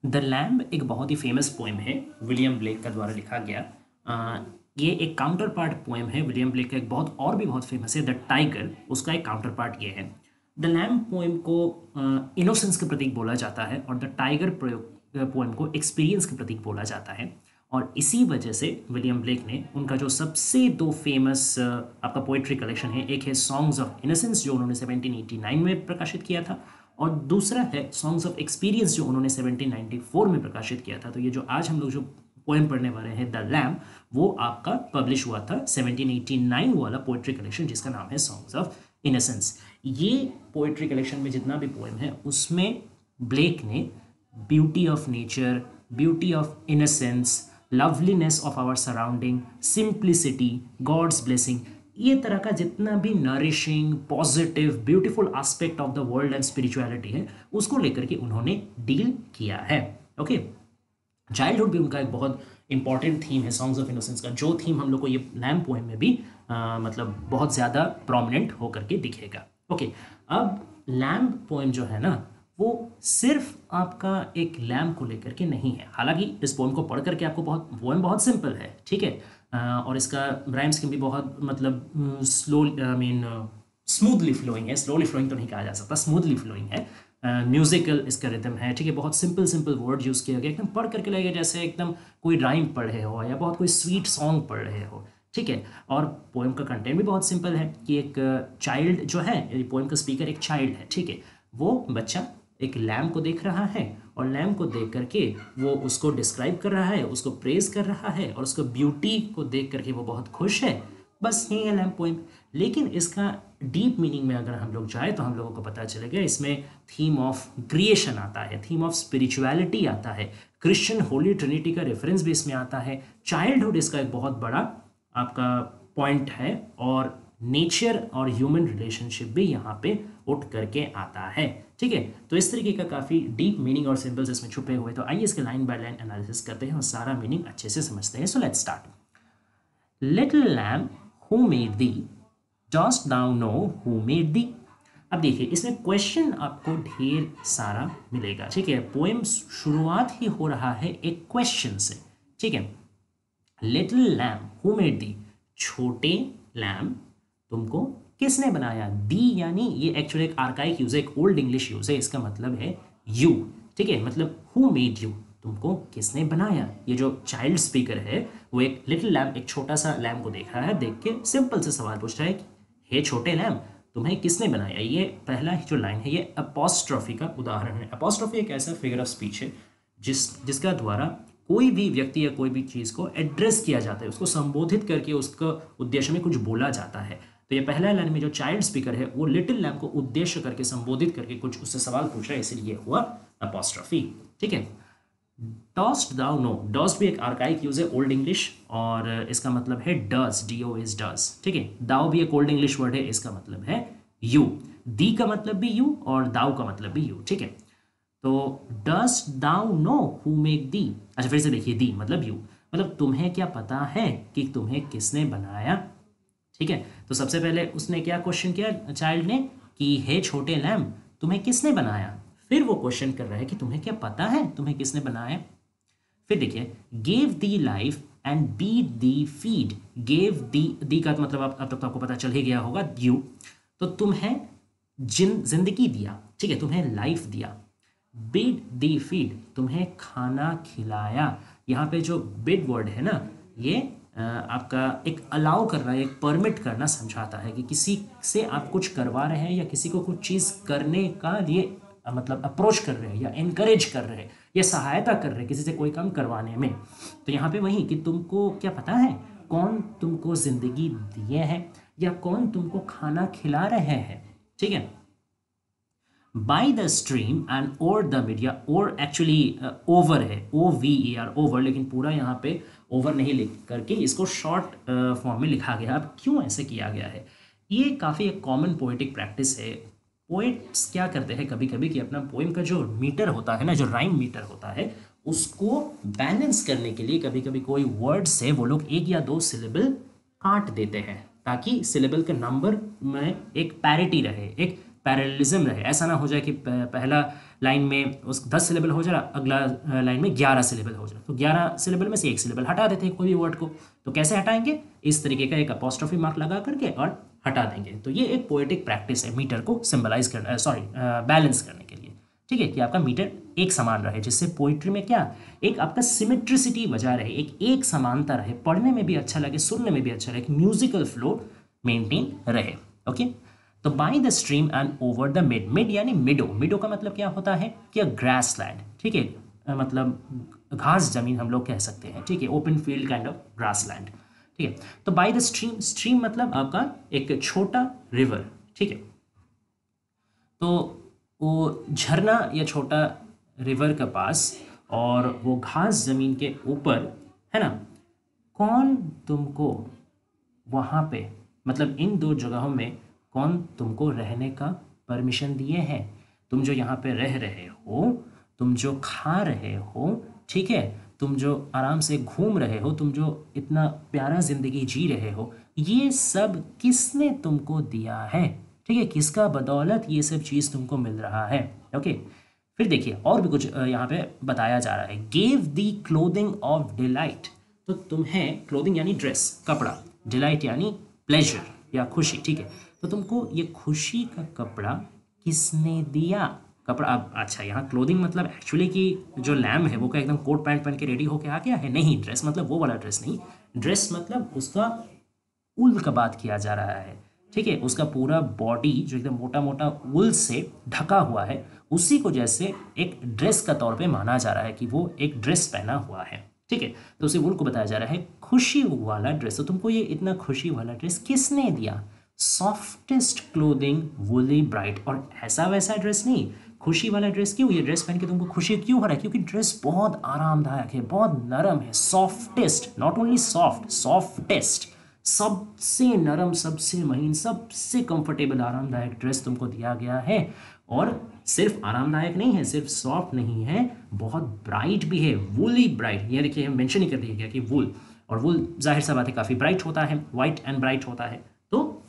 The lamb एक बहुत ही famous poem है, विलियम ब्लेक का द्वारा लिखा गया। ये एक काउंटर पार्ट पोएम है। विलियम ब्लेक का एक बहुत और भी बहुत फेमस है द टाइगर, उसका एक काउंटर पार्ट ये है। द लैम्ब पोएम को इनोसेंस का प्रतीक बोला जाता है और द टाइगर पोएम को एक्सपीरियंस का प्रतीक बोला जाता है। और इसी वजह से विलियम ब्लेक ने उनका जो सबसे दो फेमस आपका पोइट्री कलेक्शन है, एक है सॉन्ग्स ऑफ इनोसेंस जो उन्होंने 1789 में प्रकाशित किया था, और दूसरा है सॉन्ग्स ऑफ एक्सपीरियंस जो उन्होंने 1794 में प्रकाशित किया था। तो ये जो आज हम लोग जो पोएम पढ़ने वाले हैं द लैम्ब, वो आपका पब्लिश हुआ था 1789 वाला पोइट्री कलेक्शन जिसका नाम है सॉन्ग्स ऑफ इनोसेंस। ये पोइट्री कलेक्शन में जितना भी पोएम है उसमें ब्लेक ने beauty of nature, beauty of innocence, loveliness of our surrounding, simplicity, God's blessing, ये तरह का जितना भी nourishing, positive, beautiful aspect of the world and spirituality है उसको लेकर के उन्होंने डील किया है। ओके, चाइल्डहुड भी उनका एक बहुत इंपॉर्टेंट थीम है सॉन्ग्स ऑफ इनोसेंस का, जो थीम हम लोग को ये लैम्ब पोएम में भी मतलब बहुत ज़्यादा प्रोमिनेंट होकर के दिखेगा। ओके, अब लैम्ब पोएम जो है ना वो सिर्फ आपका एक लैम्ब को लेकर के नहीं है। हालांकि इस पोएम को पढ़ करके आपको पोएम बहुत सिंपल है, ठीक है, और इसका राइम स्कीम भी बहुत मतलब स्लो स्मूथली फ्लोइंग है। स्लोली फ्लोइंग तो नहीं कहा जा सकता, स्मूथली फ्लोइंग है। म्यूजिकल इसका रिदम है, ठीक है, बहुत सिंपल सिंपल वर्ड यूज़ किया गया, एकदम पढ़ करके लगेगा जैसे एकदम कोई राइम पढ़ रहे हो या बहुत कोई स्वीट सॉन्ग पढ़ रहे हो, ठीक है। और पोएम का कंटेंट भी बहुत सिंपल है कि एक चाइल्ड जो है, पोएम का स्पीकर एक चाइल्ड है, ठीक है, वो बच्चा एक लैम्ब को देख रहा है और लैम्ब को देख करके वो उसको डिस्क्राइब कर रहा है, उसको प्रेज कर रहा है और उसको ब्यूटी को देख करके वो बहुत खुश है। बस यही है लैम्ब पोएम। लेकिन इसका डीप मीनिंग में अगर हम लोग जाए तो हम लोगों को पता चलेगा इसमें थीम ऑफ क्रिएशन आता है, थीम ऑफ स्पिरिचुअलिटी आता है, क्रिश्चियन होली ट्रिनिटी का रेफरेंस भी इसमें आता है, चाइल्डहुड इसका एक बहुत बड़ा आपका पॉइंट है, और नेचर और ह्यूमन रिलेशनशिप भी यहाँ पे उठ करके आता है, ठीक है। तो इस तरीके का काफ़ी डीप मीनिंग और सिंबल्स इसमें छुपे हुए। तो आइए इसके लाइन बाय लाइन एनालिसिस करते हैं और सारा मीनिंग अच्छे से समझते हैं। So let's start. Little lamb who made thee, dost thou know who made thee. अब देखिए इसमें क्वेश्चन आपको ढेर सारा मिलेगा, ठीक है। पोएम शुरुआत ही हो रहा है एक क्वेश्चन से, ठीक है। लिटिल लैम्ब हु मेड दी, छोटे लैम्ब तुमको किसने बनाया। दी यानी ये एक्चुअली एक आर्काइक यूज है, एक ओल्ड इंग्लिश यूज है, इसका मतलब है यू, ठीक है, मतलब हु मेड यू, तुमको किसने बनाया। ये जो चाइल्ड स्पीकर है वो एक लिटिल लैम्ब, एक छोटा सा लैम्ब को देख रहा है, देख के सिंपल से सवाल पूछ रहा है कि हे छोटे लैम्ब तुम्हें किसने बनाया। ये पहला जो लाइन है ये अपोस्ट्रोफी का उदाहरण है। अपोस्ट्रोफी एक ऐसा फिगर ऑफ स्पीच है जिसका द्वारा कोई भी व्यक्ति या कोई भी चीज़ को एड्रेस किया जाता है, उसको संबोधित करके उसका उद्देश्य में कुछ बोला जाता है। तो ये पहला लाइन में जो चाइल्ड स्पीकर है वो लिटिल लैम्ब को उद्देश्य करके संबोधित करके कुछ उससे सवाल पूछ रहा है, इसलिए हुआ अपोस्ट्रोफी, ठीक है। डस्ट दाउ नो, डस्ट भी एक आर्काइक यूज है ओल्ड इंग्लिश, और इसका मतलब है डज, DOS डज, ठीक है। दाउ भी एक ओल्ड इंग्लिश वर्ड है, इसका मतलब है यू। दी का मतलब भी यू और दाउ का मतलब भी यू, ठीक है। तो dost thou know who make thee, अच्छा फिर से देखिए, दी मतलब यू, मतलब तुम्हें क्या पता है कि तुम्हें किसने बनाया, ठीक है। तो सबसे पहले उसने क्या क्वेश्चन किया चाइल्ड ने कि हे छोटे लैम्ब तुम्हें किसने बनाया। फिर वो क्वेश्चन कर रहा है कि तुम्हें क्या पता है तुम्हें किसने बनाया। फिर देखिए gave thee life and bid thee feed. Gave thee का मतलब अब तक तो आपको पता चल ही गया होगा, यू। तो तुम्हें जिंदगी दिया, ठीक है, तुम्हें लाइफ दिया। बीट दी फीड, तुम्हें खाना खिलाया। यहाँ पे जो बिड वर्ड है ना, ये आपका एक अलाउ कर रहा है, एक परमिट करना समझाता है कि किसी से आप कुछ करवा रहे हैं या किसी को कुछ चीज़ करने का लिए मतलब अप्रोच कर रहे हैं या इनकरेज कर रहे हैं या सहायता कर रहे हैं किसी से कोई काम करवाने में। तो यहाँ पे वही कि तुमको क्या पता है कौन तुमको ज़िंदगी दिए हैं या कौन तुमको खाना खिला रहे हैं, ठीक है। By the stream and over the media, over actually over है, OVER ओवर, लेकिन पूरा यहाँ पे ओवर नहीं लिख करके इसको शॉर्ट फॉर्म में लिखा गया। अब क्यों ऐसे किया गया है, ये काफ़ी एक कॉमन पोएटिक प्रैक्टिस है। पोएट्स क्या करते हैं कभी कभी कि अपना पोएम का जो मीटर होता है ना, जो राइम मीटर होता है, उसको बैलेंस करने के लिए कभी कभी कोई वर्ड से वो लोग एक या दो सिलेबल काट देते हैं ताकि सिलेबल के नंबर में एक पैरिटी रहे, एक पैरेललिज्म रहे। ऐसा ना हो जाए कि पहला लाइन में उस 10 सिलेबल हो जा रहा, अगला लाइन में 11 सिलेबल हो जा रहा, तो 11 सिलेबल में से एक सिलेबल हटा देते हैं कोई भी वर्ड को। तो कैसे हटाएंगे? इस तरीके का एक अपॉस्ट्रोफी मार्क लगा करके और हटा देंगे। तो ये एक पोएटिक प्रैक्टिस है मीटर को सिंबलाइज करना, बैलेंस करने के लिए, ठीक है, कि आपका मीटर एक समान रहे, जिससे पोइट्री में क्या एक आपका सिमेट्रिसिटी बजा रहे, एक समानता रहे, पढ़ने में भी अच्छा लगे, सुनने में भी अच्छा लगे, म्यूजिकल फ्लो मेंटेन रहे। ओके, तो by the stream and over the mid, mid यानी मिडो, मिडो का मतलब क्या होता है कि ग्रास लैंड, ठीक है, मतलब घास जमीन हम लोग कह सकते हैं, ठीक है, open field kind of grass land, ठीक है। तो बाय द स्ट्रीम, स्ट्रीम मतलब आपका एक छोटा रिवर, ठीक है, तो वो झरना या छोटा रिवर के पास और वो घास जमीन के ऊपर है ना, कौन तुमको वहाँ पे, मतलब इन दो जगहों में कौन तुमको रहने का परमिशन दिए हैं? तुम जो यहाँ पे रह रहे हो, तुम जो खा रहे हो, ठीक है, तुम जो आराम से घूम रहे हो, तुम जो इतना प्यारा जिंदगी जी रहे हो, ये सब किसने तुमको दिया है? ठीक है, किसका बदौलत ये सब चीज़ तुमको मिल रहा है? ओके, फिर देखिए और भी कुछ यहाँ पे बताया जा रहा है। Gave the clothing of delight, तो तुम्हें क्लोथिंग यानी ड्रेस, कपड़ा, डिलाइट यानी प्लेजर या खुशी, ठीक है, तो तुमको ये खुशी का कपड़ा किसने दिया? कपड़ा, अब अच्छा यहाँ क्लोथिंग मतलब एक्चुअली कि जो लैम्ब है वो क्या एकदम कोट पैंट पहन के रेडी होके आ गया है? नहीं, ड्रेस मतलब वो वाला ड्रेस नहीं, ड्रेस मतलब उसका उल का बात किया जा रहा है, ठीक है, उसका पूरा बॉडी जो एकदम मोटा मोटा उल से ढका हुआ है, उसी को जैसे एक ड्रेस का तौर पे माना जा रहा है कि वो एक ड्रेस पहना हुआ है, ठीक है, तो उसे उल को बताया जा रहा है खुशी वाला ड्रेस। तो तुमको ये इतना खुशी वाला ड्रेस किसने दिया? सॉफ्टेस्ट क्लोथिंग वुली ब्राइट, और ऐसा वैसा ड्रेस नहीं, खुशी वाला ड्रेस। क्यों? ये ड्रेस पहन के तुमको खुशी क्यों हो रहा है? क्योंकि ड्रेस बहुत आरामदायक है, बहुत नरम है, softest, not only soft, softest, सबसे नरम, सबसे महीन, सबसे कंफर्टेबल आरामदायक ड्रेस तुमको दिया गया है। और सिर्फ आरामदायक नहीं है, सिर्फ सॉफ्ट नहीं है, बहुत ब्राइट भी है, वुली ब्राइट। ये देखिए मेंशन ही कर दिया गया कि वुल, और वुल जाहिर सा बात है काफ़ी ब्राइट होता है, वाइट एंड ब्राइट होता है। तो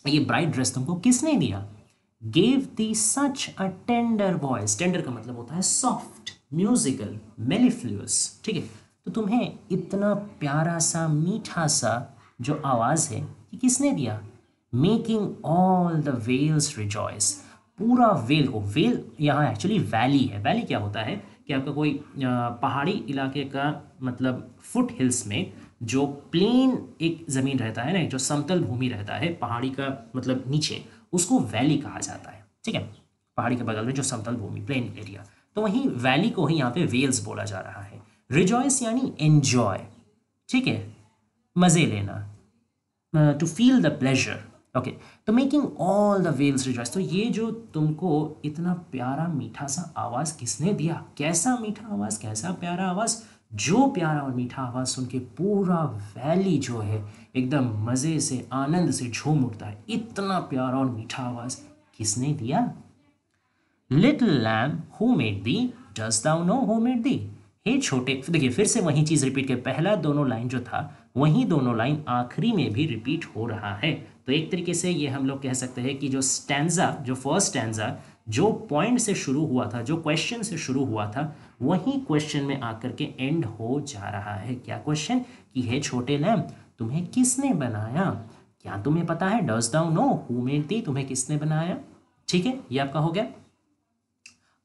ये ब्राइट ड्रेस तुमको किसने दिया? Gave the such a tender voice, tender का मतलब होता है सॉफ्ट, म्यूजिकल, मेलिफ्लुअस, ठीक है, तो तुम्हें इतना प्यारा सा मीठा सा जो आवाज़ है ये किसने दिया? Making all the vales rejoice, पूरा वेल को, वेल यहाँ एक्चुअली वैली है। वैली क्या होता है कि आपका कोई पहाड़ी इलाके का मतलब फुट हिल्स में जो प्लेन एक ज़मीन रहता है ना, जो समतल भूमि रहता है पहाड़ी का मतलब नीचे, उसको वैली कहा जाता है, ठीक है, पहाड़ी के बगल में जो समतल भूमि, प्लेन एरिया, तो वहीं वैली को ही यहाँ पे वेल्स बोला जा रहा है। रिजॉइस यानी एन्जॉय, ठीक है, मज़े लेना, to feel the pleasure, okay, तो making all the vales rejoice, तो ये जो तुमको इतना प्यारा मीठा सा आवाज़ किसने दिया? कैसा मीठा आवाज़, कैसा प्यारा आवाज़? जो प्यारा और मीठा आवाज़ सुन के पूरा वैली जो है एकदम मज़े से, आनंद से झूम उठता है, इतना प्यारा और मीठा आवाज़ किसने दिया? Little lamb who made thee, dost thou know who made thee? हे छोटे, देखिए फिर से वही चीज़ रिपीट कर, पहला दोनों लाइन जो था वही दोनों लाइन आखिरी में भी रिपीट हो रहा है। तो एक तरीके से ये हम लोग कह सकते हैं कि जो स्टैंजा, जो फर्स्ट स्टैंजा जो पॉइंट से शुरू हुआ था, जो क्वेश्चन से शुरू हुआ था, वही क्वेश्चन में आकर के एंड हो जा रहा है। क्या क्वेश्चन? कि हे छोटे लैम्ब तुम्हें किसने बनाया? क्या तुम्हें पता है? Dost thou know who made thee, तुम्हें किसने बनाया? ठीक है, ये आपका हो गया।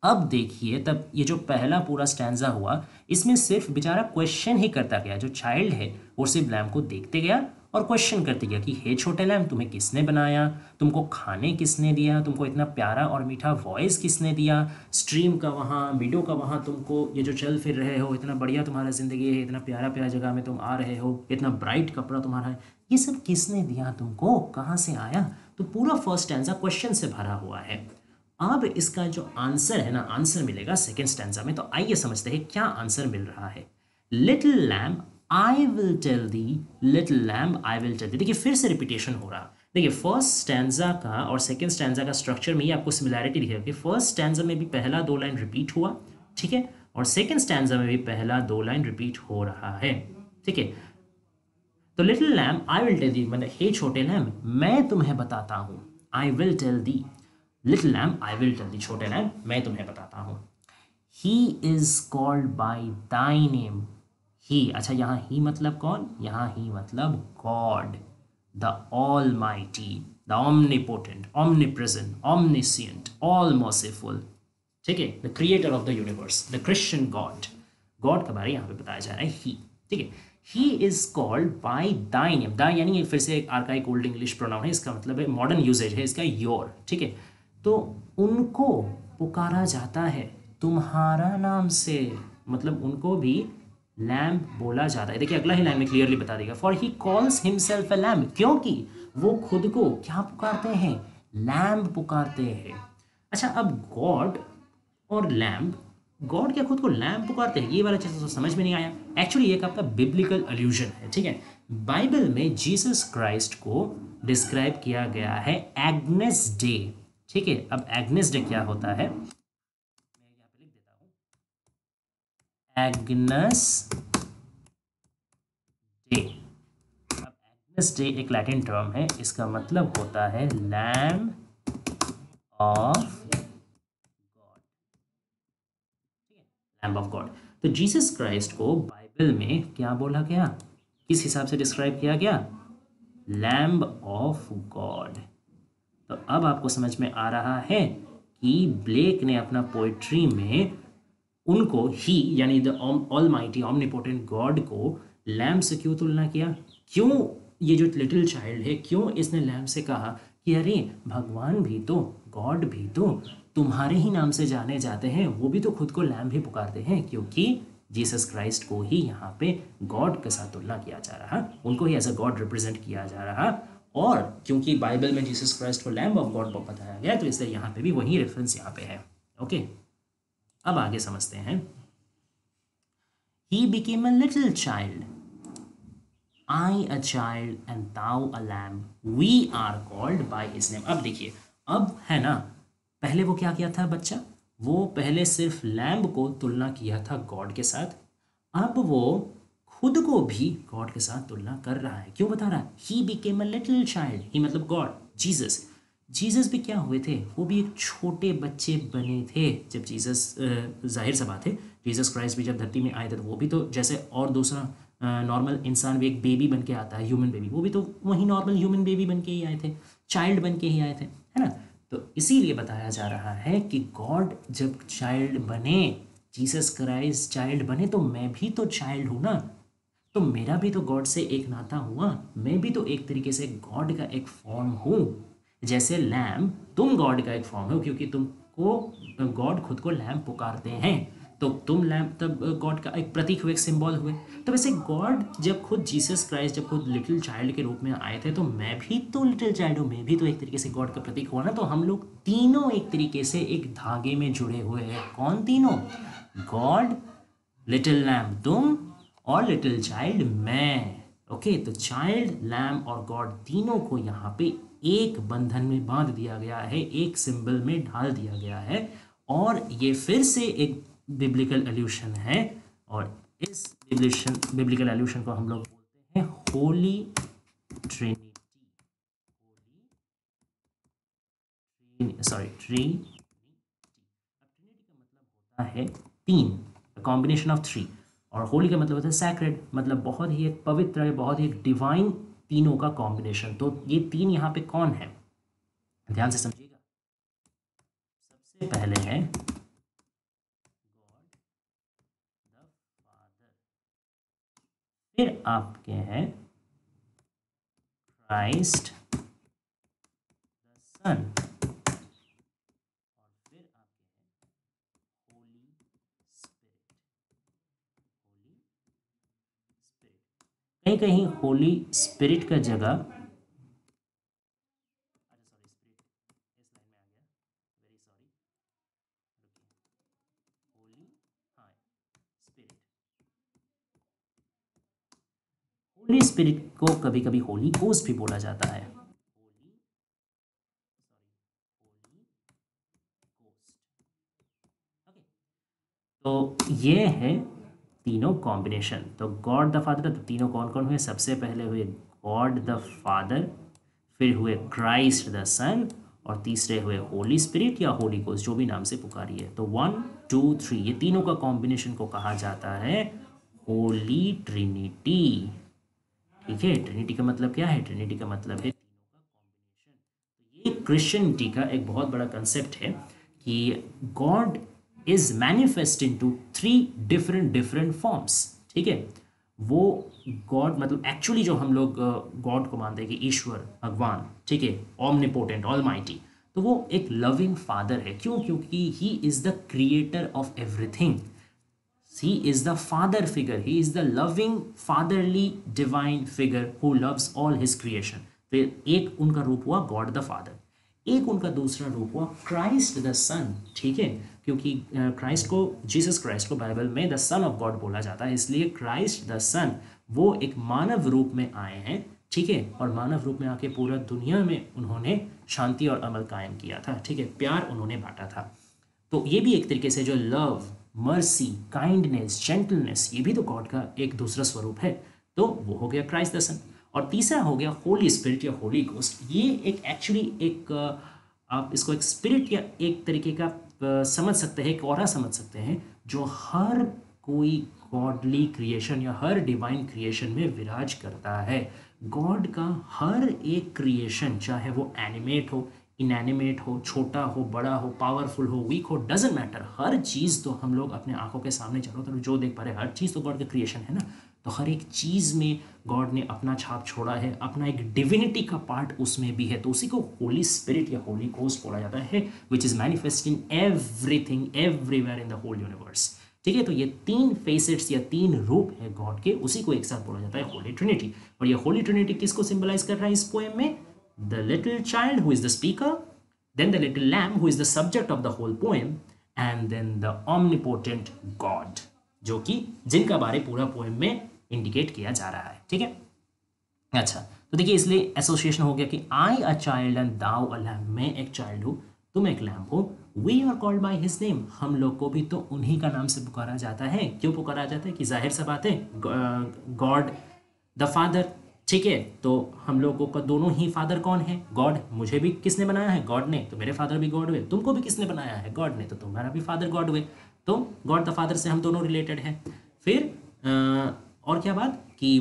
अब देखिए, तब ये जो पहला पूरा स्टैंजा हुआ, इसमें सिर्फ बेचारा क्वेश्चन ही करता गया। जो चाइल्ड है वो सिर्फ लैम्ब को देखते गया और क्वेश्चन करते गया कि हे छोटे लैम्ब तुम्हें किसने बनाया, तुमको खाने किसने दिया, तुमको इतना प्यारा और मीठा वॉइस किसने दिया, स्ट्रीम का वहाँ, मीडो का वहाँ तुमको ये जो चल फिर रहे हो, इतना बढ़िया तुम्हारा ज़िंदगी है, इतना प्यारा प्यारा जगह में तुम आ रहे हो, इतना ब्राइट कपड़ा तुम्हारा है, ये सब किसने दिया तुमको, कहाँ से आया? तो पूरा फर्स्ट स्टैंजा क्वेश्चन से भरा हुआ है। अब इसका जो आंसर है ना, आंसर मिलेगा सेकेंड स्टैंजा में। तो आइए समझते हैं क्या आंसर मिल रहा है। Little lamb I will tell thee, little lamb I will tell thee. देखिए फिर से रिपीटेशन हो रहा। देखिए फर्स्ट स्टैंजा का और सेकेंड स्टैंजा का स्ट्रक्चर में ही आपको सिमिलैरिटी दिखेगा कि फर्स्ट स्टैंजा में भी पहला दो लाइन रिपीट हुआ, ठीक है, और सेकेंड स्टैंजा में भी पहला दो लाइन रिपीट हो रहा है, ठीक है। तो little lamb I will tell thee मतलब हे छोटे लैम्ब मैं तुम्हें बताता हूँ, I will tell thee, little lamb I will tell thee, छोटे लैम्ब मैं तुम्हें बताता हूँ। He is called by thy name. He, अच्छा यहाँ ही मतलब कौन, यहाँ ही मतलब God, the almighty, the omnipotent, omnipresent, omniscient, all merciful, ठीक है, the creator of the universe, the Christian God. God के बारे यहाँ पे बताया जा रहा है ही, ठीक है। He is called by thy name, thy यानी फिर से एक आर्काइक ओल्ड इंग्लिश प्रोनाउन है, इसका मतलब है मॉडर्न यूजेज है इसका योर, ठीक है। तो उनको पुकारा जाता है तुम्हारा नाम से, मतलब उनको भी लैम्ब बोला जाता है। देखिए अगला ही लाइन में क्लियरली बता देगा, for he calls himself A lamb, क्योंकि वो खुद को क्या पुकारते हैं, लैम्ब पुकारते हैं। अच्छा अब गॉड और लैम्ब, गॉड क्या खुद को लैम्ब पुकारते हैं, ये वाला चीज़ तो समझ में नहीं आया। एक्चुअली एक आपका बिब्लिकल अल्यूजन है, ठीक है। बाइबल में जीसस क्राइस्ट को डिस्क्राइब किया गया है एग्नेस डे, ठीक है। अब एग्नेस डे क्या होता है, मैं यहाँ पे लिख देता हूँ, एग्नस डे। अब एग्नेस डे एक लैटिन टर्म है, इसका मतलब होता है lamb of God, lamb of God. तो जीसस क्राइस्ट को बाइबल में क्या बोला गया, किस हिसाब से डिस्क्राइब किया गया, लैम्ब ऑफ गॉड। तो अब आपको समझ में आ रहा है कि ब्लेक ने अपना पोइट्री में उनको ही यानी द ऑल माइटी ऑमनिपोटेंट गॉड को लैम्ब से क्यों तुलना किया, क्यों ये जो लिटिल चाइल्ड है क्यों इसने लैम्ब से कहा कि अरे भगवान भी तो, गॉड भी तो तुम्हारे ही नाम से जाने जाते हैं, वो भी तो खुद को लैम्ब ही पुकारते हैं, क्योंकि जीसस क्राइस्ट को ही यहाँ पे गॉड के साथ तुलना किया जा रहा, उनको ही एज अ गॉड रिप्रेजेंट किया जा रहा। और क्योंकि बाइबल में जीसस क्राइस्ट को लैम्ब ऑफ गॉड बताया गया, तो इसलिए यहाँ पे भी वही रेफरेंस यहाँ पे है। ओके, अब आगे समझते हैं। He became a little child, I a child and thou a lamb, we are called by his name। अब देखिए, अब है ना, पहले वो क्या किया था बच्चा, वो पहले सिर्फ लैम्ब को तुलना किया था गॉड के साथ, अब वो खुद को भी गॉड के साथ तुलना कर रहा है। क्यों बता रहा है, he became a little child, he मतलब गॉड, जीसस। जीसस भी क्या हुए थे, वो भी एक छोटे बच्चे बने थे जब जीसस, जाहिर सा बात है जीसस क्राइस्ट भी जब धरती में आए थे तो वो भी तो जैसे और दूसरा नॉर्मल इंसान भी एक बेबी बन के आता है, ह्यूमन बेबी, वो भी तो वही नॉर्मल ह्यूमन बेबी बन के ही आए थे, चाइल्ड बन के ही आए थे, है ना। तो इसीलिए बताया जा रहा है कि गॉड जब चाइल्ड बने, जीसस क्राइस्ट चाइल्ड बने, तो मैं भी तो चाइल्ड हूँ ना, तो मेरा भी तो गॉड से एक नाता हुआ, मैं भी तो एक तरीके से गॉड का एक फॉर्म हूँ। जैसे लैम्ब तुम गॉड का एक फॉर्म हो, क्योंकि तुमको गॉड खुद को लैम्ब पुकारते हैं, तो तुम लैम्ब तब गॉड का एक प्रतीक हुए, एक सिंबल हुए। तो वैसे गॉड जब खुद जीसस क्राइस्ट जब खुद लिटिल चाइल्ड के रूप में आए थे, तो मैं भी तो लिटिल चाइल्ड हूँ, मैं भी तो एक तरीके से गॉड का प्रतीक हुआ ना। तो हम लोग तीनों एक तरीके से एक धागे में जुड़े हुए हैं। कौन तीनों, गॉड, लिटिल लैम्ब तुम, और लिटिल चाइल्ड मैं। ओके, तो चाइल्ड, लैम्ब और गॉड तीनों को यहाँ पे एक बंधन में बांध दिया गया है, एक सिंबल में ढाल दिया गया है। और ये फिर से एक बिब्लिकल एल्यूशन है, और इस बिब्लिकल एल्यूशन को हम लोग बोलते हैं होली ट्रिनिटी, सॉरी ट्रिनिटी। अब ट्रिनिटी का मतलब होता है तीन, कॉम्बिनेशन ऑफ थ्री, और होली का मतलब होता है सैक्रेड, मतलब बहुत ही एक पवित्र, बहुत ही एक डिवाइन, तीनों का कॉम्बिनेशन। तो ये तीन यहाँ पे कौन है, ध्यान से समझिएगा। सबसे पहले है गॉड द फादर, फिर आपके हैं क्राइस्ट द सन, और फिर आपके हैं होली स्पिरिट, होली स्पिरिट। कहीं कहीं होली स्पिरिट का जगह, अच्छा सॉरी स्पिरिट इस लाइन में आ गया, वेरी सॉरी, होली, हाँ स्पिरिट, होली स्पिरिट को कभी कभी होली गोस्ट भी बोला जाता है, Holi, sorry Holi ghost. Okay, तो ये है तीनों कॉम्बिनेशन। तो गॉड द फादर, तो तीनों कौन कौन हुए, सबसे पहले हुए गॉड द फादर, फिर हुए क्राइस्ट द सन, और तीसरे हुए होली स्पिरिट या होली गोस्ट, जो भी नाम से पुकारिए। तो 1 2 3 ये तीनों का कॉम्बिनेशन को कहा जाता है होली ट्रिनिटी। ठीक है, ट्रिनिटी का मतलब क्या है? ट्रिनिटी का मतलब है तीनों का कॉम्बिनेशन। ये क्रिश्चियनिटी का एक बहुत बड़ा कंसेप्ट है कि God is manifest into three different different forms. ठीक है, वो गॉड मतलब एक्चुअली जो हम लोग गॉड को मानते हैं कि ईश्वर भगवान, ठीक है, ऑमनिपोटेंट ऑलमाइटी, तो वो एक लविंग फादर है। क्यों? क्योंकि he is the creator of everything. He is the father figure. He is the loving, fatherly, divine figure who loves all his creation. तो एक उनका रूप हुआ गॉड द फादर, एक उनका दूसरा रूप हुआ क्राइस्ट द सन। ठीक है, क्योंकि क्राइस्ट को, जीसस क्राइस्ट को बाइबल में द सन ऑफ गॉड बोला जाता है, इसलिए क्राइस्ट द सन वो एक मानव रूप में आए हैं। ठीक है, और मानव रूप में आके पूरा दुनिया में उन्होंने शांति और अमल कायम किया था। ठीक है, प्यार उन्होंने बांटा था। तो ये भी एक तरीके से जो लव, मर्सी, काइंडनेस, जेंटलनेस, ये भी तो गॉड का एक दूसरा स्वरूप है। तो वो हो गया क्राइस्ट द सन। और तीसरा हो गया होली स्पिरिट या होली गोस्ट। ये एक एक्चुअली एक आप इसको एक स्पिरिट या एक तरीके का समझ सकते हैं, एक ऑरा समझ सकते हैं, जो हर कोई गॉडली क्रिएशन या हर डिवाइन क्रिएशन में विराज करता है। गॉड का हर एक क्रिएशन, चाहे वो एनिमेट हो, इनएनिमेट हो, छोटा हो, बड़ा हो, पावरफुल हो, वीक हो, डजेंट मैटर, हर चीज़ तो हम लोग अपने आंखों के सामने चारों तरफ जो देख पा रहे हैं, हर चीज़ तो गॉड का क्रिएशन है ना। तो हर एक चीज़ में गॉड ने अपना छाप छोड़ा है, अपना एक डिविनिटी का पार्ट उसमें भी है। तो उसी को होली स्पिरिट या होली गोस्ट बोला जाता है, which is manifest in everything everywhere in the whole universe. ठीक है, तो ये तीन फेसेट्स या तीन रूप है गॉड के, उसी को एक साथ बोला जाता है होली ट्रिनिटी। और ये होली ट्रिनिटी किसको सिंबलाइज कर रहा है इस पोएम में? The little child who is the speaker, then the little lamb who is the subject of the whole poem, and then the omnipotent God, जो कि जिनका बारे पूरा पोएम में इंडिकेट किया जा रहा है। ठीक है, अच्छा, तो देखिए इसलिए एसोसिएशन हो गया कि I a child and thou a lamb, मैं एक चाइल्ड हूँ, तुम एक लैम्ब हो। We are called by his name, हम लोग को भी तो उन्हीं का नाम से पुकारा जाता है। क्यों पुकारा जाता है? कि जाहिर सा बात है, गॉड द फादर। ठीक है, तो हम लोगों का दोनों ही फादर कौन है? गॉड। मुझे भी किसने बनाया है? गॉड ने। तो मेरे फादर भी गॉड हुए। तुमको भी किसने बनाया है? गॉड ने। तो तुम्हारा भी फादर गॉड हुए। तो गॉड द फादर से हम दोनों रिलेटेड हैं। फिर और क्या बात कि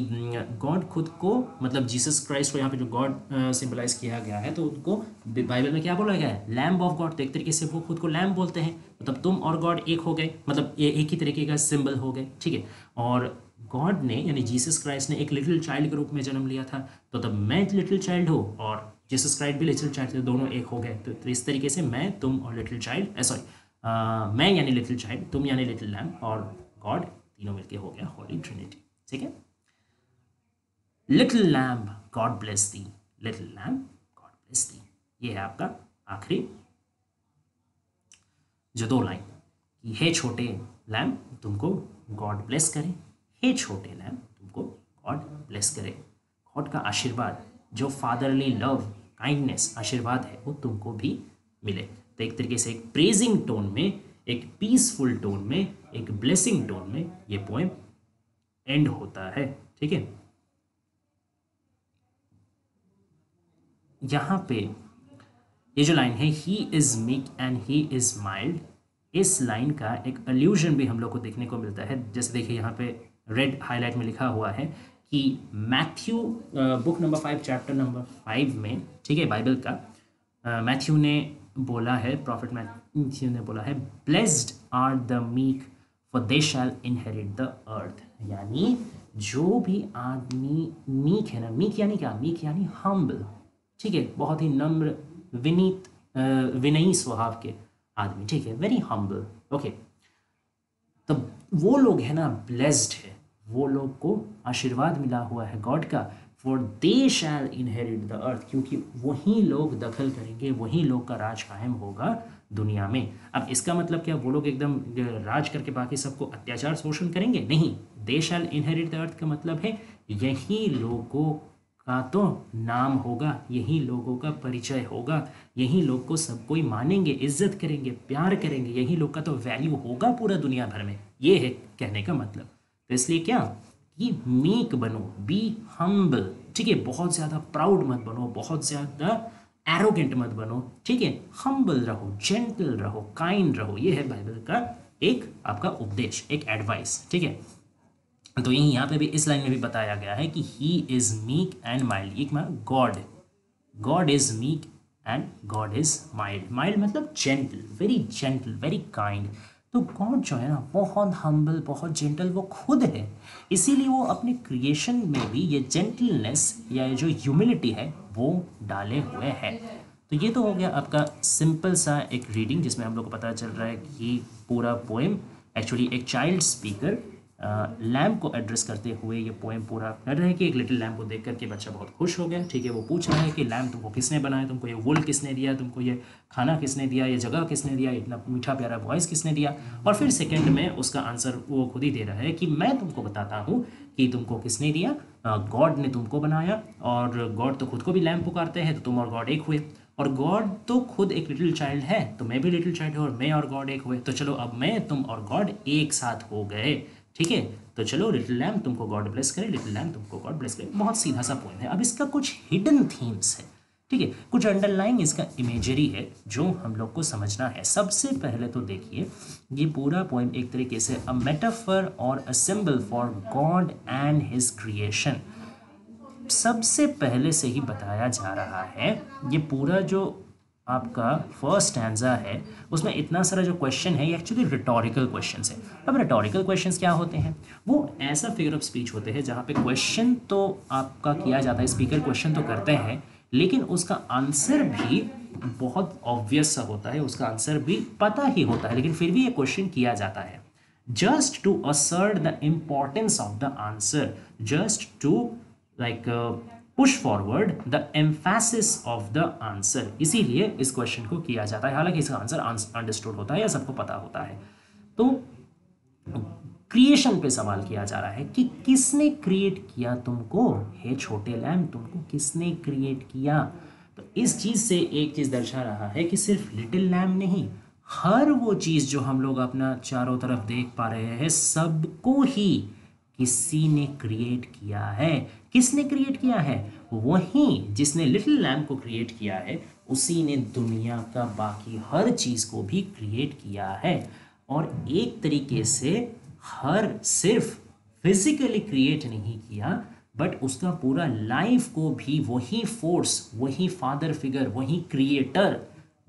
गॉड खुद को, मतलब जीसस क्राइस्ट को यहाँ पे जो गॉड सिंबलाइज किया गया है, तो उनको बाइबल में क्या बोला गया है? Lamb of God. तो एक तरीके से वो खुद को लैम्ब बोलते हैं, मतलब तुम और गॉड एक हो गए, मतलब ये एक ही तरीके का सिंबल हो गए। ठीक है, और गॉड ने यानी जीसस क्राइस्ट ने एक लिटिल चाइल्ड के रूप में जन्म लिया था, तो तब मैं लिटिल चाइल्ड हूँ और जीसस क्राइस्ट भी लिटिल चाइल्ड थे, दोनों एक हो गए। तो इस तरीके से मैं, तुम और लिटिल चाइल्ड, सॉरी, मैं यानी लिटिल चाइल्ड, तुम यानी लिटिल लैम्ब, और गॉड, तीनों मिलके हो गया होली ट्रिनिटी। ठीक है, लिटिल लैम्ब गॉड ब्लेस दी, लिटिल लैम्ब गॉड ब्लेस दी, ये है आपका आखिरी जो दो लाइन कि हे छोटे लैम्ब तुमको गॉड ब्लेस करे, हे छोटे लैम्ब तुमको गॉड ब्लेस करे। गॉड का आशीर्वाद, जो फादरली लव, काइंडनेस आशीर्वाद है, वो तुमको भी मिले। तो एक तरीके से एक प्रेजिंग टोन में, एक पीसफुल टोन में, एक ब्लेसिंग टोन में ये पोएम एंड होता है। ठीक है, यहाँ पे ये जो लाइन है, he is meek and he is mild, इस लाइन का एक अल्यूजन भी हम लोग को देखने को मिलता है। जैसे देखिए यहाँ पे रेड हाईलाइट में लिखा हुआ है कि Matthew book number 5 chapter number 5 में, ठीक है, बाइबल का मैथ्यू ने बोला है, प्रॉफिट मैथ्यू ने बोला है, blessed are the meek for they shall inherit the earth. यानी जो भी आदमी मीक है ना, मीक यानी क्या? मीक यानी हम्बल। ठीक है, बहुत ही नम्र, विनीत, विनयी स्वभाव के आदमी। ठीक है, वेरी हम्बल। ओके, तो वो लोग है ना ब्लेस्ड है, वो लोग को आशीर्वाद मिला हुआ है गॉड का, for they shall inherit the earth, क्योंकि वही लोग दखल करेंगे, वही लोग का राज कायम होगा दुनिया में। अब इसका मतलब क्या वो लोग एकदम राज करके बाकी सबको अत्याचार शोषण करेंगे? नहीं, दे शैल इनहेरिट द अर्थ का मतलब है यही लोगों का तो नाम होगा, यही लोगों का परिचय होगा, यही लोग को सब कोई मानेंगे, इज्जत करेंगे, प्यार करेंगे, यही लोग का तो वैल्यू होगा पूरा दुनिया भर में। ये है कहने का मतलब। तो इसलिए क्या कि मीक बनो, बी हम्बल। ठीक है, बहुत ज़्यादा प्राउड मत बनो, बहुत ज़्यादा एरोगेंट मत बनो, ठीक है, हम्बल रहो, जेंटल रहो, काइंड रहो। ये है बाइबल का एक आपका उपदेश, एक एडवाइस, ठीक है। तो यही यहाँ पे भी इस लाइन में भी बताया गया है कि he is meek and mild. एक God, God is meek and God is mild. Mild मतलब जेंटल, वेरी काइंड। तो गॉड जो है ना बहुत हम्बल, बहुत जेंटल वो खुद है, इसीलिए वो अपने क्रिएशन में भी ये जेंटलनेस या ये जो ह्यूमिलिटी है वो डाले हुए है। तो ये तो हो गया आपका सिंपल सा एक रीडिंग जिसमें हम लोग को पता चल रहा है कि पूरा पोएम एक्चुअली एक चाइल्ड स्पीकर लैम्प को एड्रेस करते हुए ये पोएम पूरा कर रहे हैं कि एक लिटिल लैम्प को देख करके बच्चा बहुत खुश हो गया, ठीक है। वो पूछ रहा है कि लैम्प तुमको किसने बनाया, तुमको ये वुल किसने दिया, तुमको ये खाना किसने दिया, ये जगह किसने दिया, इतना मीठा प्यारा वॉइस किसने दिया। और फिर सेकंड में उसका आंसर वो खुद ही दे रहा है कि मैं तुमको बताता हूँ कि तुमको किसने दिया, गॉड ने तुमको बनाया। और गॉड तो खुद को भी लैम्प पुकारते हैं, तो तुम और गॉड एक हुए। और गॉड तो खुद एक लिटिल चाइल्ड है, तो मैं भी लिटिल चाइल्ड हूँ और मैं और गॉड एक हुए। तो चलो अब मैं, तुम और गॉड एक साथ हो गए, ठीक है। तो चलो लिटिल लैम्प तुमको गॉड ब्लेस करे, लिटिल लैम्प तुमको गॉड ब्लेस करे। बहुत सीधा सा पोएम है। अब इसका कुछ हिडन थीम्स है, ठीक है, कुछ अंडरलाइंग इसका इमेजरी है जो हम लोग को समझना है। सबसे पहले तो देखिए ये पूरा पोएम एक तरीके से अ मेटाफर और a symbol for God and his creation. सबसे पहले से ही बताया जा रहा है, ये पूरा जो आपका फर्स्ट स्टैंजा है उसमें इतना सारा जो क्वेश्चन है ये एक्चुअली रिटोरिकल क्वेश्चंस है। अब रिटोरिकल क्वेश्चंस क्या होते हैं, वो ऐसा फिगर ऑफ स्पीच होते हैं जहाँ पे क्वेश्चन तो आपका किया जाता है, स्पीकर क्वेश्चन तो करते हैं, लेकिन उसका आंसर भी बहुत ऑब्वियस सा होता है, उसका आंसर भी पता ही होता है, लेकिन फिर भी ये क्वेश्चन किया जाता है just to assert the importance of the answer, just to like push forward the emphasis of the answer। इसीलिए इस क्वेश्चन को किया जाता है, हालांकि इसका आंसर अंडरस्टूड होता है या सबको पता होता है। तो क्रिएशन पे सवाल किया जा रहा है कि किसने क्रिएट किया तुमको, हे छोटे लैम्प तुमको किसने क्रिएट किया। तो इस चीज से एक चीज दर्शा रहा है कि सिर्फ लिटिल लैम्प नहीं, हर वो चीज जो हम लोग अपना चारों तरफ देख पा रहे हैं सबको ही किसी ने क्रिएट किया है। किसने क्रिएट किया है, वही जिसने लिटिल लैम्प को क्रिएट किया है उसी ने दुनिया का बाकी हर चीज को भी क्रिएट किया है। और एक तरीके से हर सिर्फ फिजिकली क्रिएट नहीं किया, बट उसका पूरा लाइफ को भी वही फोर्स, वही फादर फिगर, वही क्रिएटर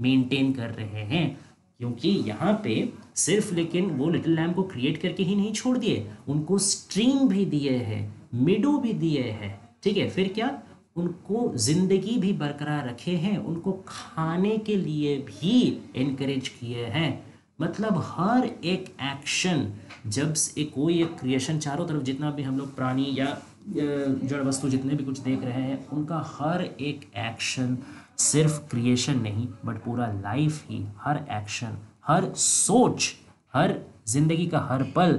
मेंटेन कर रहे हैं। क्योंकि यहाँ पे सिर्फ लेकिन वो लिटिल लैम्प को क्रिएट करके ही नहीं छोड़ दिए, उनको स्ट्रीम भी दिए हैं, मिडो भी दिए हैं, ठीक है। फिर क्या, उनको जिंदगी भी बरकरार रखे हैं, उनको खाने के लिए भी इनकरेज किए हैं। मतलब हर एक एक्शन, जब से कोई एक क्रिएशन, चारों तरफ जितना भी हम लोग प्राणी या जड़ वस्तु जितने भी कुछ देख रहे हैं, उनका हर एक एक्शन सिर्फ क्रिएशन नहीं बट पूरा लाइफ ही, हर एक्शन, हर सोच, हर जिंदगी का हर पल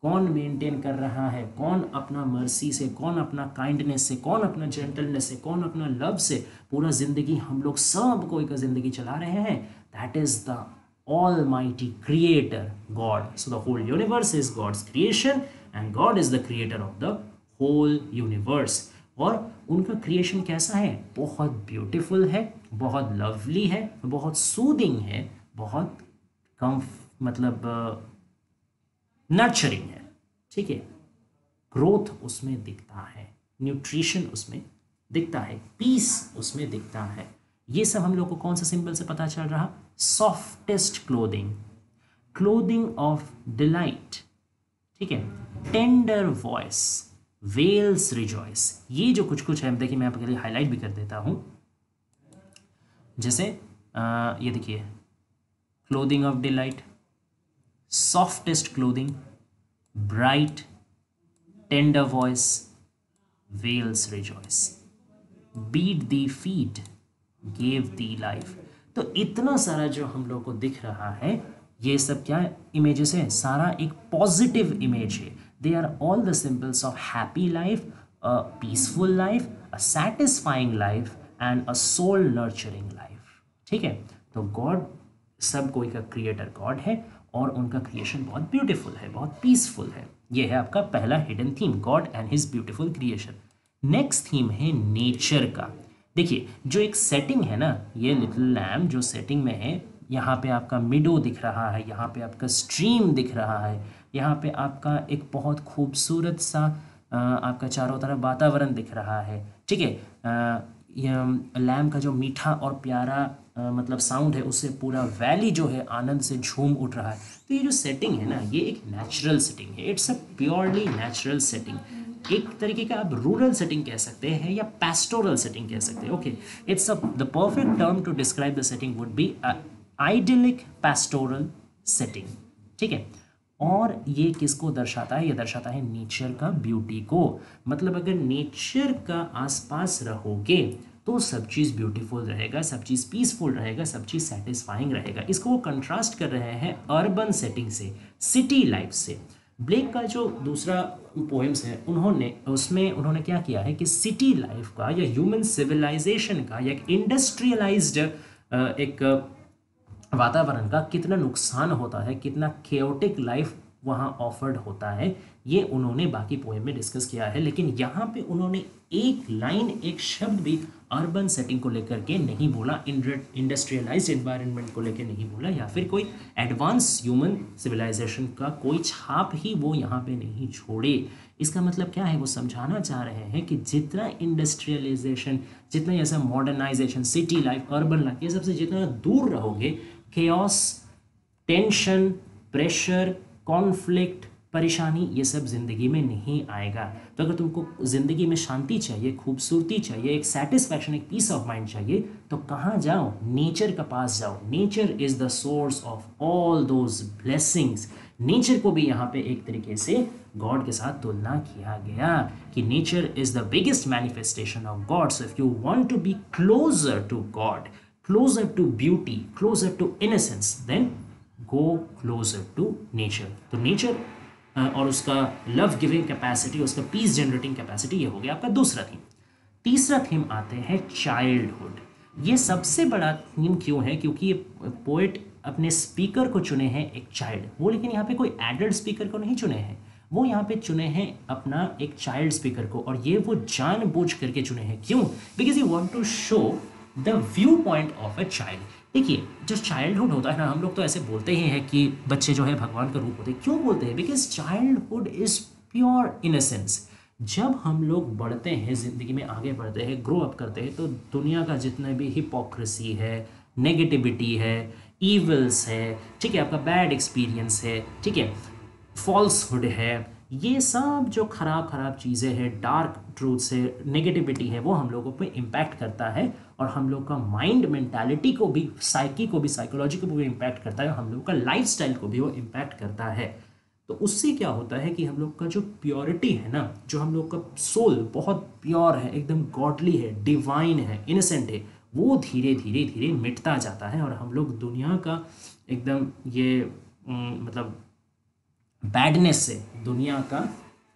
कौन मेंटेन कर रहा है, कौन अपना मर्सी से, कौन अपना काइंडनेस से, कौन अपना जेंटलनेस से, कौन अपना लव से पूरा जिंदगी हम लोग सब कोई का जिंदगी चला रहे हैं। That is the Almighty Creator, God. So the whole universe is God's creation and God is the creator of the whole universe. और उनका क्रिएशन कैसा है, बहुत ब्यूटीफुल है, बहुत लवली है, बहुत सूदिंग है, बहुत मतलब नर्चरिंग है, ठीक है। ग्रोथ उसमें दिखता है, न्यूट्रिशन उसमें दिखता है, पीस उसमें दिखता है। ये सब हम लोग को कौन सा सिंबल से पता चल रहा, softest clothing, clothing of delight, ठीक है, टेंडर वॉइस, वेल्स रिजॉइस। ये जो कुछ कुछ है, देखिए मैं आपके लिए हाईलाइट भी कर देता हूं। जैसे ये देखिए, clothing of delight, softest clothing, bright, tender voice, vales rejoice, bid thee feed, gave thee life. तो इतना सारा जो हम लोग को दिख रहा है, ये सब क्या इमेजेस है, सारा एक पॉजिटिव इमेज है। They are all the symbols of happy life, a peaceful life, a satisfying life and a soul nurturing life, ठीक है। तो गॉड, सब कोई का क्रिएटर गॉड है और उनका क्रिएशन बहुत ब्यूटीफुल है, बहुत पीसफुल है। ये है आपका पहला hidden theme, God and his beautiful creation. Next theme है नेचर का। देखिए जो एक सेटिंग है ना, ये लिटिल लैम्प जो सेटिंग में है, यहाँ पे आपका मिडो दिख रहा है, यहाँ पे आपका स्ट्रीम दिख रहा है, यहाँ पे आपका एक बहुत खूबसूरत सा आपका चारों तरफ वातावरण दिख रहा है, ठीक है। ये लैम्प का जो मीठा और प्यारा मतलब साउंड है, उससे पूरा वैली जो है आनंद से झूम उठ रहा है। तो ये जो सेटिंग है ना, ये एक नेचुरल सेटिंग है, it's a purely natural setting. एक तरीके का आप रूरल सेटिंग कह सकते हैं या पैस्टोरल सेटिंग कह सकते हैं। Okay, it's a the perfect term to describe the setting would be idyllic pastoral setting, ठीक है। और ये किसको दर्शाता है? ये दर्शाता है नेचर का ब्यूटी को। मतलब अगर नेचर का आसपास रहोगे तो सब चीज़ ब्यूटीफुल रहेगा, सब चीज़ पीसफुल रहेगा, सब चीज़ सेटिस्फाइंग रहेगा। इसको वो कंट्रास्ट कर रहे हैं अर्बन सेटिंग से, सिटी लाइफ से। ब्लेक का जो दूसरा पोएम्स है, उन्होंने क्या किया है कि सिटी लाइफ का या ह्यूमन सिविलाइजेशन का या एक इंडस्ट्रियलाइज्ड एक वातावरण का कितना नुकसान होता है, कितना केओटिक लाइफ वहाँ ऑफर्ड होता है, ये उन्होंने बाकी पोएम में डिस्कस किया है। लेकिन यहाँ पे उन्होंने एक लाइन, एक शब्द भी अर्बन सेटिंग को लेकर के नहीं बोला, इंडस्ट्रियलाइज्ड एनवायरनमेंट को लेकर नहीं बोला, या फिर कोई एडवांस ह्यूमन सिविलाइजेशन का कोई छाप ही वो यहाँ पे नहीं छोड़े। इसका मतलब क्या है? वो समझाना चाह रहे हैं कि जितना इंडस्ट्रियलाइजेशन, जितना ऐसा modernisation, city life, urban life, ये सबसे जितना दूर रहोगे, केओस, टेंशन, प्रेशर, कॉन्फ्लिक्ट, परेशानी, ये सब ज़िंदगी में नहीं आएगा। तो अगर तुमको ज़िंदगी में शांति चाहिए, खूबसूरती चाहिए, एक सेटिस्फैक्शन, एक पीस ऑफ माइंड चाहिए, तो कहाँ जाओ? नेचर के पास जाओ। Nature is the source of all those blessings. Nature को भी यहाँ पे एक तरीके से गॉड के साथ तुलना किया गया कि nature is the biggest manifestation of God. So if you want to be closer to God, closer to beauty, closer to innocence, then go closer to nature। तो नेचर और उसका लव गिविंग कैपेसिटी, उसका piece generating capacity, ये हो गया आपका दूसरा theme. तीसरा थीम आते हैं चाइल्डहुड। ये सबसे बड़ा थीम क्यों है? क्योंकि ये पोएट अपने स्पीकर को चुने हैं एक चाइल्ड, वो लेकिन यहाँ पे कोई एडल्ट स्पीकर को नहीं चुने हैं, वो यहाँ पे चुने हैं अपना एक चाइल्ड स्पीकर को। और ये वो जानबूझ करके चुने हैं। क्यों? Because you want to show the viewpoint of a child. देखिए जो चाइल्डहुड होता है ना, हम लोग तो ऐसे बोलते ही हैं कि बच्चे जो है भगवान का रूप होते हैं। क्यों बोलते हैं? Because childhood is pure innocence. जब हम लोग बढ़ते हैं, ज़िंदगी में आगे बढ़ते हैं, ग्रो अप करते हैं, तो दुनिया का जितना भी हिपोक्रेसी है, नेगेटिविटी है, ईवल्स है, ठीक है, आपका बैड एक्सपीरियंस है, ठीक है, फॉल्सहुड है, ये सब जो खराब चीज़ें हैं, डार्क ट्रूथ्स है, नेगेटिविटी है, वो हम लोगों पे इम्पैक्ट करता है। और हम लोग का माइंड, मेंटालिटी को भी, साइकी को भी, साइकोलॉजी को भी इम्पैक्ट करता है, और हम लोग का लाइफस्टाइल को भी वो इम्पैक्ट करता है। तो उससे क्या होता है कि हम लोग का जो प्योरिटी है ना, जो हम लोग का सोल बहुत प्योर है, एकदम गॉडली है, डिवाइन है, इनोसेंट है, वो धीरे धीरे मिटता जाता है। और हम लोग दुनिया का एकदम ये मतलब बैडनेस से, दुनिया का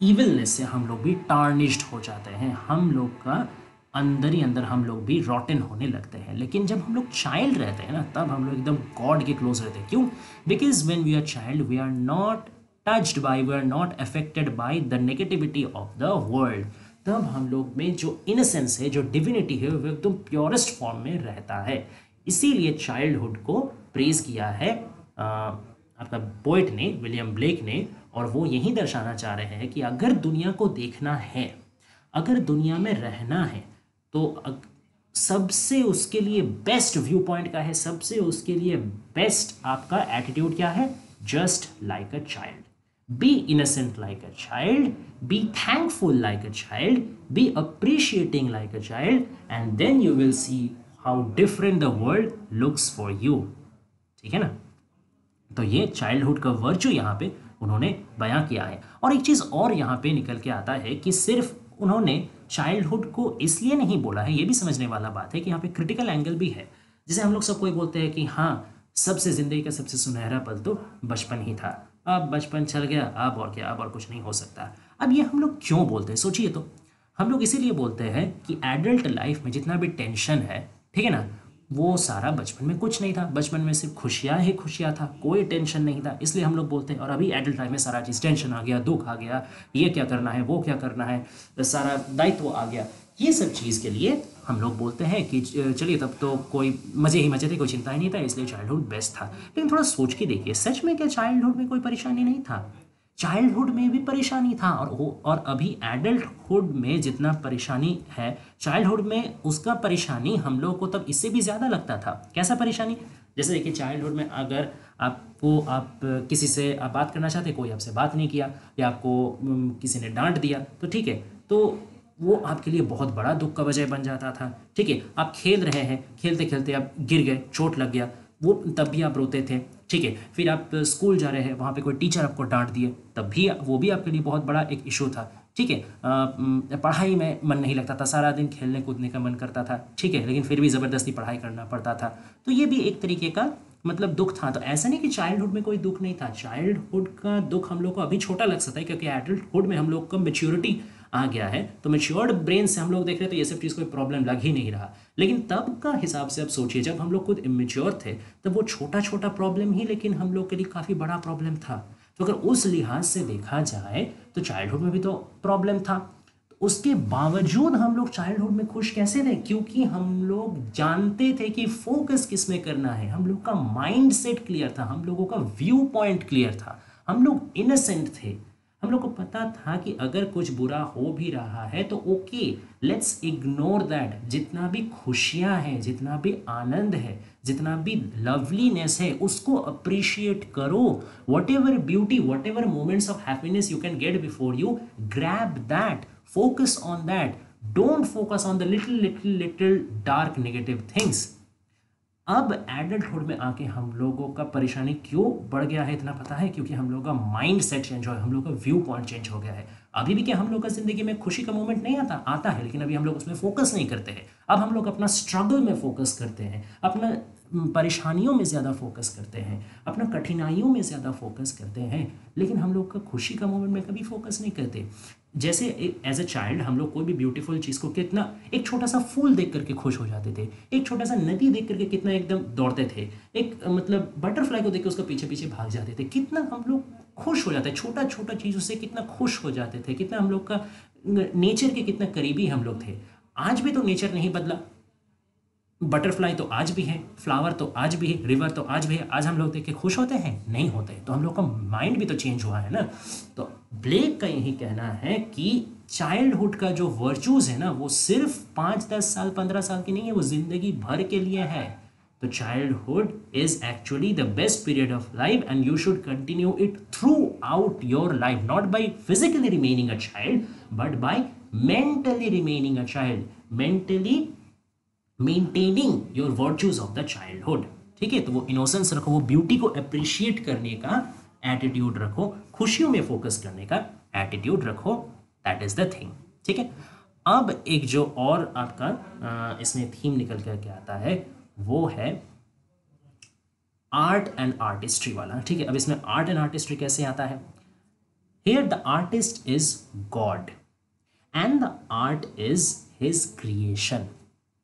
इविलनेस से हम लोग भी टार्निश्ड हो जाते हैं। हम लोग का अंदर ही अंदर हम लोग भी रॉटन होने लगते हैं। लेकिन जब हम लोग चाइल्ड रहते हैं ना, तब हम लोग एकदम गॉड के क्लोज रहते हैं। क्यों? Because when we are child, we are not touched by, we are not affected by the negativity of the world. तब हम लोग में जो इनोसेंस है, जो डिविनिटी है, वो एकदम प्योरेस्ट फॉर्म में रहता है। इसीलिए चाइल्डहुड को प्रेज किया है आपका पोएट ने, विलियम ब्लेक ने। और वो यही दर्शाना चाह रहे हैं कि अगर दुनिया को देखना है, अगर दुनिया में रहना है, तो सबसे उसके लिए बेस्ट व्यू पॉइंट का है, सबसे उसके लिए बेस्ट आपका एटीट्यूड क्या है? Just like a child, be innocent like a child, be thankful like a child, be appreciating like a child, and then you will see how different the world looks for you. ठीक है ना? तो ये childhood का virtue यहाँ पे उन्होंने बयां किया है। और एक चीज़ और यहाँ पे निकल के आता है कि सिर्फ उन्होंने चाइल्डहुड को इसलिए नहीं बोला है, ये भी समझने वाला बात है कि यहाँ पे क्रिटिकल एंगल भी है। जैसे हम लोग सब कोई बोलते हैं कि हाँ, सबसे ज़िंदगी का सबसे सुनहरा पल तो बचपन ही था, अब बचपन चल गया, अब और क्या, अब और कुछ नहीं हो सकता। अब ये हम लोग क्यों बोलते हैं? सोचिए तो। हम लोग इसीलिए बोलते हैं कि एडल्ट लाइफ में जितना भी टेंशन है, ठीक है ना, वो सारा बचपन में कुछ नहीं था। बचपन में सिर्फ खुशियाँ ही खुशियाँ था, कोई टेंशन नहीं था, इसलिए हम लोग बोलते हैं। और अभी एडल्ट लाइफ में सारा चीज़ टेंशन आ गया, दुख आ गया, ये क्या करना है, वो क्या करना है, सारा दायित्व आ गया। ये सब चीज़ के लिए हम लोग बोलते हैं कि चलिए तब तो कोई मज़े ही मज़े थे, कोई चिंता ही नहीं था, इसलिए चाइल्डहुड बेस्ट था। लेकिन थोड़ा सोच के देखिए, सच में क्या चाइल्डहुड में कोई परेशानी नहीं था? चाइल्डहुड में भी परेशानी था, और अभी एडल्टहुड में जितना परेशानी है, चाइल्डहुड में उसका परेशानी हम लोग को तब इससे भी ज़्यादा लगता था। कैसा परेशानी? जैसे देखिए, चाइल्डहुड में अगर आप किसी से आप बात करना चाहते, कोई आपसे बात नहीं किया, या आपको किसी ने डांट दिया, तो ठीक है, तो वो आपके लिए बहुत बड़ा दुख का वजह बन जाता था। ठीक है, आप खेल रहे हैं, खेलते खेलते आप गिर गए, चोट लग गया, वो तब भी आप रोते थे। ठीक है, फिर आप स्कूल जा रहे हैं, वहाँ पे कोई टीचर आपको डांट दिए, तब भी वो भी आपके लिए बहुत बड़ा एक इशू था। ठीक है, पढ़ाई में मन नहीं लगता था, सारा दिन खेलने कूदने का मन करता था। ठीक है, लेकिन फिर भी ज़बरदस्ती पढ़ाई करना पड़ता था। तो ये भी एक तरीके का मतलब दुख था। तो ऐसा नहीं कि चाइल्डहुड में कोई दुख नहीं था, चाइल्डहुड का दुख हम लोग को अभी छोटा लग सकता है, क्योंकि एडल्टहुड में हम लोग को मेच्योरिटी आ गया है, तो मेच्योर्ड ब्रेन से हम लोग देख रहे हैं, तो ये सब चीज़ कोई प्रॉब्लम लग ही नहीं रहा। लेकिन तब का हिसाब से अब सोचिए, जब हम लोग खुद इमेच्योर थे, तब वो छोटा छोटा प्रॉब्लम ही लेकिन हम लोग के लिए काफ़ी बड़ा प्रॉब्लम था। तो अगर उस लिहाज से देखा जाए तो चाइल्डहुड में भी तो प्रॉब्लम था, तो उसके बावजूद हम लोग चाइल्डहुड में खुश कैसे थे? क्योंकि हम लोग जानते थे कि फोकस किस में करना है, हम लोग का माइंड सेट क्लियर था, हम लोगों का व्यू पॉइंट क्लियर था, हम लोग इनोसेंट थे। हम लोग को पता था कि अगर कुछ बुरा हो भी रहा है तो ओके, लेट्स इग्नोर दैट। जितना भी खुशियां हैं, जितना भी आनंद है, जितना भी लवलीनेस है, उसको अप्रिशिएट करो। What ever beauty, what ever moments of happiness you can get before you, grab that, focus on that. Don't focus on the little little little dark negative things. अब एडल्टहुड में आके हम लोगों का परेशानी क्यों बढ़ गया है, इतना पता है? क्योंकि हम लोगों का माइंड सेट चेंज हो गया, हम लोग का व्यू पॉइंट चेंज हो गया है। अभी भी क्या हम लोग का जिंदगी में खुशी का मोमेंट नहीं आता है, लेकिन अभी हम लोग उसमें फोकस नहीं करते हैं। अब हम लोग अपना स्ट्रगल में फोकस करते हैं, अपना परेशानियों में ज़्यादा फोकस करते हैं, अपना कठिनाइयों में ज़्यादा फोकस करते हैं, लेकिन हम लोग का खुशी का मोमेंट में कभी फोकस नहीं करते। जैसे एज अ चाइल्ड हम लोग कोई भी ब्यूटीफुल चीज़ को कितना, एक छोटा सा फूल देख करके खुश हो जाते थे, एक छोटा सा नदी देख करके कितना एकदम दौड़ते थे, एक मतलब बटरफ्लाई को देख के उसका पीछे पीछे भाग जाते थे, कितना हम लोग खुश हो जाते, छोटा छोटा चीज़ों से कितना खुश हो जाते थे, कितना हम लोग का नेचर के कितना करीबी हम लोग थे। आज भी तो नेचर नहीं बदला, बटरफ्लाई तो आज भी है, फ्लावर तो आज भी है, रिवर तो आज भी है। आज हम लोग देख के खुश होते हैं? नहीं होते। तो हम लोग का माइंड भी तो चेंज हुआ है ना। तो ब्लेक का यही कहना है कि चाइल्डहुड का जो वर्चूज है ना, वो सिर्फ 5-10 साल 15 साल की नहीं है, वो जिंदगी भर के लिए है। तो childhood is actually the best period of life and you should continue it through out your life, not by physically remaining a child but by mentally remaining a child, mentally maintaining your virtues of the childhood. ठीक है, तो वो innocence रखो, वो beauty को appreciate करने का attitude रखो, खुशियों में फोकस करने का एटीट्यूड रखो। That is the thing. ठीक है, अब एक जो और आपका इसमें थीम निकल करके आता है, वो है आर्ट एंड आर्टिस्ट्री वाला। ठीक है, अब इसमें आर्ट एंड आर्टिस्ट्री कैसे आता है? Here the artist is God and the art is his creation.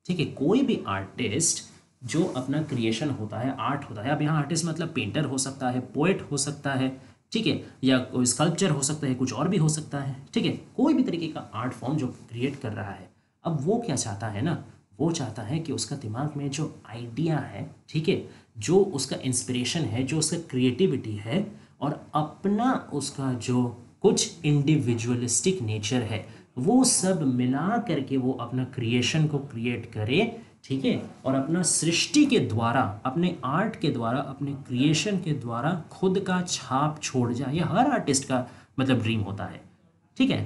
ठीक है, कोई भी आर्टिस्ट जो अपना क्रिएशन होता है, आर्ट होता है, अब यहाँ आर्टिस्ट मतलब पेंटर हो सकता है, पोएट हो सकता है, ठीक है, या कोई स्कल्पचर हो सकता है, कुछ और भी हो सकता है। ठीक है, कोई भी तरीके का आर्ट फॉर्म जो क्रिएट कर रहा है, अब वो क्या चाहता है ना, वो चाहता है कि उसका दिमाग में जो आइडिया है, ठीक है, जो उसका इंस्पिरेशन है, जो उसका क्रिएटिविटी है, और अपना उसका जो कुछ इंडिविजुअलिस्टिक नेचर है, वो सब मिला करके वो अपना क्रिएशन को क्रिएट करे। ठीक है, और अपना सृष्टि के द्वारा, अपने आर्ट के द्वारा, अपने क्रिएशन के द्वारा खुद का छाप छोड़ जाए। ये हर आर्टिस्ट का मतलब ड्रीम होता है। ठीक है,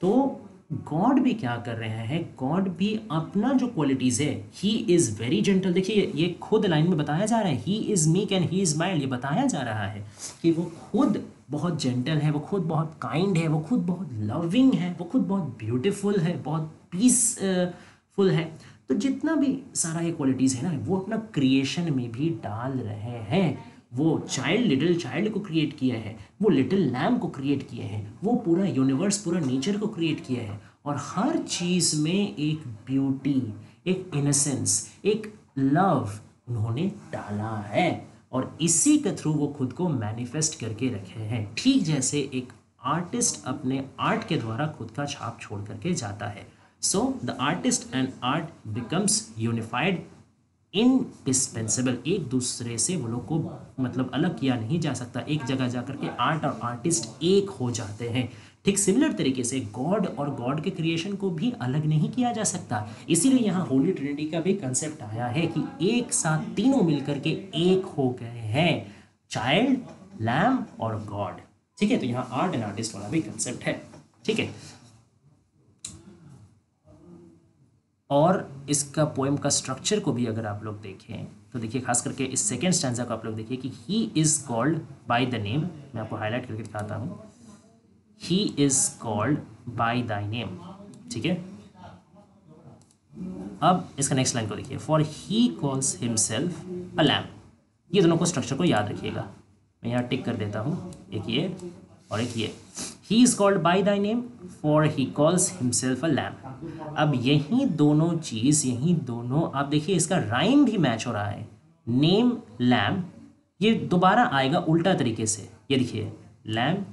तो गॉड भी क्या कर रहे हैं, गॉड भी अपना जो क्वालिटीज़ है, ही इज़ वेरी जेंटल। देखिए, ये खुद लाइन में बताया जा रहा है, he is meek and he is mild. ये बताया जा रहा है कि वो खुद बहुत जेंटल है, वो खुद बहुत काइंड है, वो खुद बहुत लविंग है, वो खुद बहुत ब्यूटीफुल है, बहुत पीसफुल है। तो जितना भी सारा ये क्वालिटीज़ है ना, वो अपना क्रिएशन में भी डाल रहे हैं। वो चाइल्ड, लिटिल चाइल्ड को क्रिएट किया है, वो लिटिल लैम्ब को क्रिएट किए हैं, वो पूरा यूनिवर्स, पूरा नेचर को क्रिएट किया है, और हर चीज़ में एक ब्यूटी, एक इनोसेंस, एक लव उन्होंने डाला है, और इसी के थ्रू वो खुद को मैनिफेस्ट करके रखे हैं। ठीक जैसे एक आर्टिस्ट अपने आर्ट के द्वारा खुद का छाप छोड़ करके जाता है। So the artist and art becomes unified, indispensable. एक दूसरे से वो लोग को मतलब अलग किया नहीं जा सकता, एक जगह जाकर के आर्ट और आर्टिस्ट एक हो जाते हैं। ठीक सिमिलर तरीके से गॉड और गॉड के क्रिएशन को भी अलग नहीं किया जा सकता, इसीलिए यहाँ होली ट्रिनिटी का भी कंसेप्ट आया है कि एक साथ तीनों मिलकर के एक हो गए हैं, चाइल्ड, लैम और गॉड। ठीक है, तो यहाँ आर्ट एंड आर्टिस्ट वाला भी कंसेप्ट है। ठीक है, और इसका पोएम का स्ट्रक्चर को भी अगर आप लोग देखें तो देखिए, खास करके इस सेकेंड स्टैंजा को आप लोग देखिए कि he is called by the name. मैं आपको हाईलाइट करके दिखाता हूँ, he is called by thy name. ठीक है, अब इसका नेक्स्ट लाइन को देखिए, for he calls himself a lamp. ये दोनों को स्ट्रक्चर को याद रखिएगा, मैं यहाँ टिक कर देता हूँ, एक ये और एक ये। He is called by thy name for he calls himself a lamp. अब यही दोनों चीज़, यही दोनों आप देखिए, इसका राइम भी मैच हो रहा है, नेम लैम्प, ये दोबारा आएगा उल्टा तरीके से। ये देखिए, लैम्प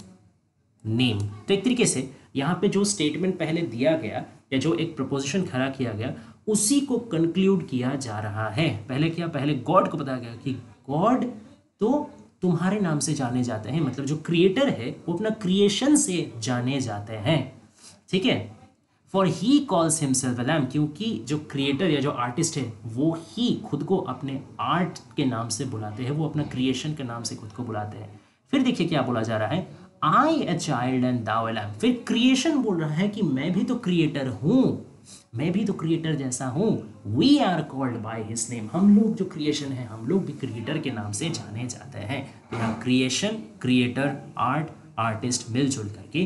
नेम, तो एक तरीके से यहाँ पे जो स्टेटमेंट पहले दिया गया या जो एक प्रपोजिशन खड़ा किया गया उसी को कंक्लूड किया जा रहा है। पहले क्या, पहले गॉड को बताया गया कि गॉड तो तुम्हारे नाम से जाने जाते हैं, मतलब जो क्रिएटर है वो अपना क्रिएशन से जाने जाते हैं। ठीक है, for he calls himself a lamp, क्योंकि जो क्रिएटर या जो आर्टिस्ट है वो ही खुद को अपने आर्ट के नाम से बुलाते हैं, वो अपना क्रिएशन के नाम से खुद को बुलाते हैं। फिर देखिए क्या बोला जा रहा है, I a child and thou a lamb. फिर क्रिएशन बोल रहा है कि मैं भी तो क्रिएटर हूँ, मैं भी तो क्रिएटर जैसा हूँ। We are called by his name, हम लोग जो क्रिएशन है हम लोग भी क्रिएटर के नाम से जाने जाते हैं। तो यहाँ क्रिएशन, क्रिएटर, आर्ट, आर्टिस्ट मिलजुल करके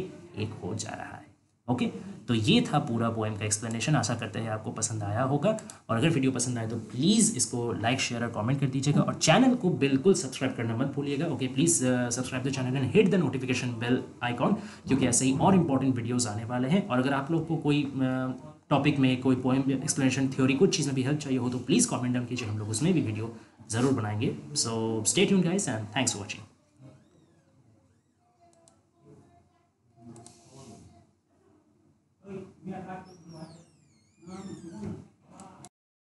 एक हो जा रहा है। ओके, तो ये था पूरा पोएम का एक्सप्लेनेशन। आशा करते हैं आपको पसंद आया होगा, और अगर वीडियो पसंद आए तो प्लीज़ इसको लाइक, शेयर और कमेंट कर दीजिएगा, और चैनल को बिल्कुल सब्सक्राइब करना मत भूलिएगा। Okay, please subscribe the channel and hit the notification bell icon, क्योंकि ऐसे ही और इंपॉर्टेंट वीडियोज़ आने वाले हैं। और अगर आप लोग को कोई टॉपिक में, कोई पोएम एक्सप्लेनेशन, थ्योरी, कुछ चीज़ में भी हेल्प चाहिए हो तो प्लीज़ कमेंट डाउन कीजिए, हम लोग उसमें भी वीडियो ज़रूर बनाएंगे। So stay tuned guys and thanks for watching.